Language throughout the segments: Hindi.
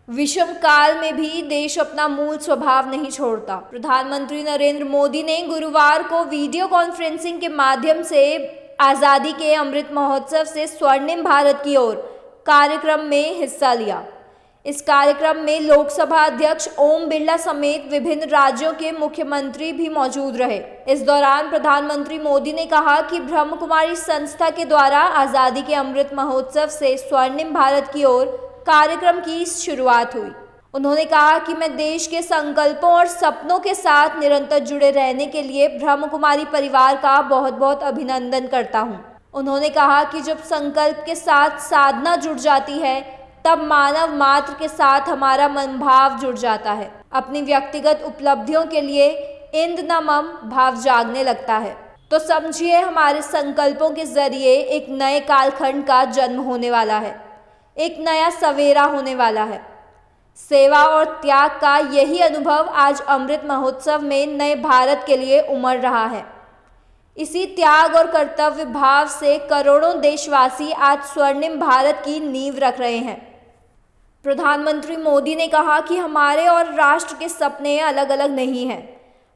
विषम काल में भी देश अपना मूल स्वभाव नहीं छोड़ता। प्रधानमंत्री नरेंद्र मोदी ने गुरुवार को वीडियो कॉन्फ्रेंसिंग के माध्यम से आज़ादी के अमृत महोत्सव से स्वर्णिम भारत की ओर कार्यक्रम में हिस्सा लिया। इस कार्यक्रम में लोकसभा अध्यक्ष ओम बिरला समेत विभिन्न राज्यों के मुख्यमंत्री भी मौजूद रहे। इस दौरान प्रधानमंत्री मोदी ने कहा कि ब्रह्म कुमारी संस्था के द्वारा आज़ादी के अमृत महोत्सव से स्वर्णिम भारत की ओर कार्यक्रम की शुरुआत हुई। उन्होंने कहा कि मैं देश के संकल्पों और सपनों के साथ निरंतर जुड़े रहने के लिए ब्रह्म कुमारी परिवार का बहुत बहुत अभिनंदन करता हूं। उन्होंने कहा कि जब संकल्प के साथ साधना जुड़ जाती है तब मानव मात्र के साथ हमारा मनोभाव जुड़ जाता है। अपनी व्यक्तिगत उपलब्धियों के लिए इंद्रनमम भाव जागने लगता है। तो समझिए, हमारे संकल्पों के जरिए एक नए कालखंड का जन्म होने वाला है, एक नया सवेरा होने वाला है। सेवा और त्याग का यही अनुभव आज अमृत महोत्सव में नए भारत के लिए उमड़ रहा है। इसी त्याग और कर्तव्य भाव से करोड़ों देशवासी आज स्वर्णिम भारत की नींव रख रहे हैं। प्रधानमंत्री मोदी ने कहा कि हमारे और राष्ट्र के सपने अलग अलग नहीं हैं।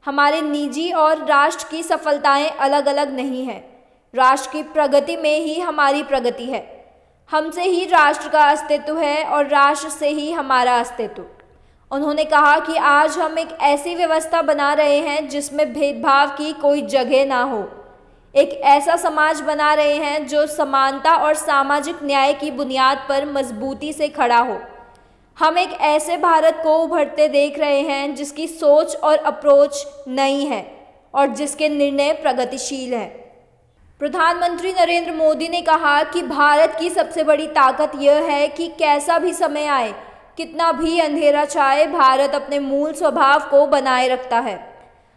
हमारे निजी और राष्ट्र की सफलताएं अलग अलग नहीं हैं। राष्ट्र की प्रगति में ही हमारी प्रगति है। हमसे ही राष्ट्र का अस्तित्व है और राष्ट्र से ही हमारा अस्तित्व। उन्होंने कहा कि आज हम एक ऐसी व्यवस्था बना रहे हैं जिसमें भेदभाव की कोई जगह ना हो। एक ऐसा समाज बना रहे हैं जो समानता और सामाजिक न्याय की बुनियाद पर मजबूती से खड़ा हो। हम एक ऐसे भारत को उभरते देख रहे हैं जिसकी सोच और अप्रोच नई है और जिसके निर्णय प्रगतिशील हैं। प्रधानमंत्री नरेंद्र मोदी ने कहा कि भारत की सबसे बड़ी ताकत यह है कि कैसा भी समय आए, कितना भी अंधेरा छाए, भारत अपने मूल स्वभाव को बनाए रखता है।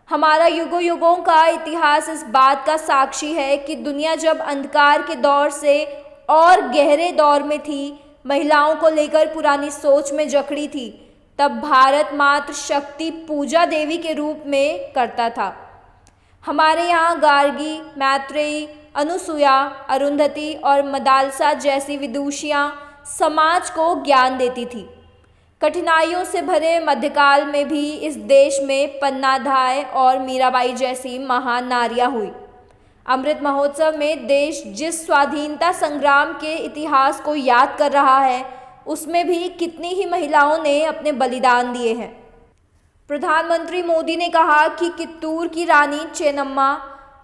हमारा युगों युगों का इतिहास इस बात का साक्षी है कि दुनिया जब अंधकार के दौर से और गहरे दौर में थी, महिलाओं को लेकर पुरानी सोच में जकड़ी थी, तब भारत मात्र शक्ति पूजा देवी के रूप में करता था। हमारे यहाँ गार्गी, मैत्रेयी, अनुसुया, अरुंधति और मदालसा जैसी विदुषियाँ समाज को ज्ञान देती थी। कठिनाइयों से भरे मध्यकाल में भी इस देश में पन्नाधाय और मीराबाई जैसी महान नारियाँ हुई। अमृत महोत्सव में देश जिस स्वाधीनता संग्राम के इतिहास को याद कर रहा है, उसमें भी कितनी ही महिलाओं ने अपने बलिदान दिए हैं। प्रधानमंत्री मोदी ने कहा कि कित्तूर की रानी चेन्नम्मा,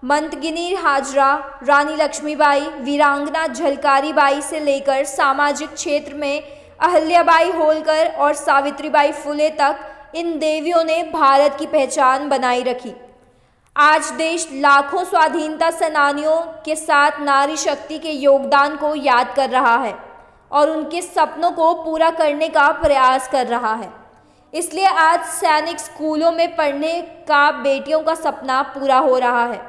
मंतगिनी हाजरा, रानी लक्ष्मीबाई, वीरांगना झलकारी बाई से लेकर सामाजिक क्षेत्र में अहिल्याबाई होलकर और सावित्रीबाई फुले तक इन देवियों ने भारत की पहचान बनाई रखी। आज देश लाखों स्वाधीनता सेनानियों के साथ नारी शक्ति के योगदान को याद कर रहा है और उनके सपनों को पूरा करने का प्रयास कर रहा है। इसलिए आज सैनिक स्कूलों में पढ़ने का बेटियों का सपना पूरा हो रहा है।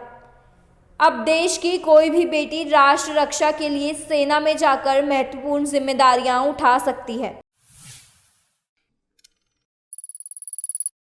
अब देश की कोई भी बेटी राष्ट्र रक्षा के लिए सेना में जाकर महत्वपूर्ण जिम्मेदारियां उठा सकती है।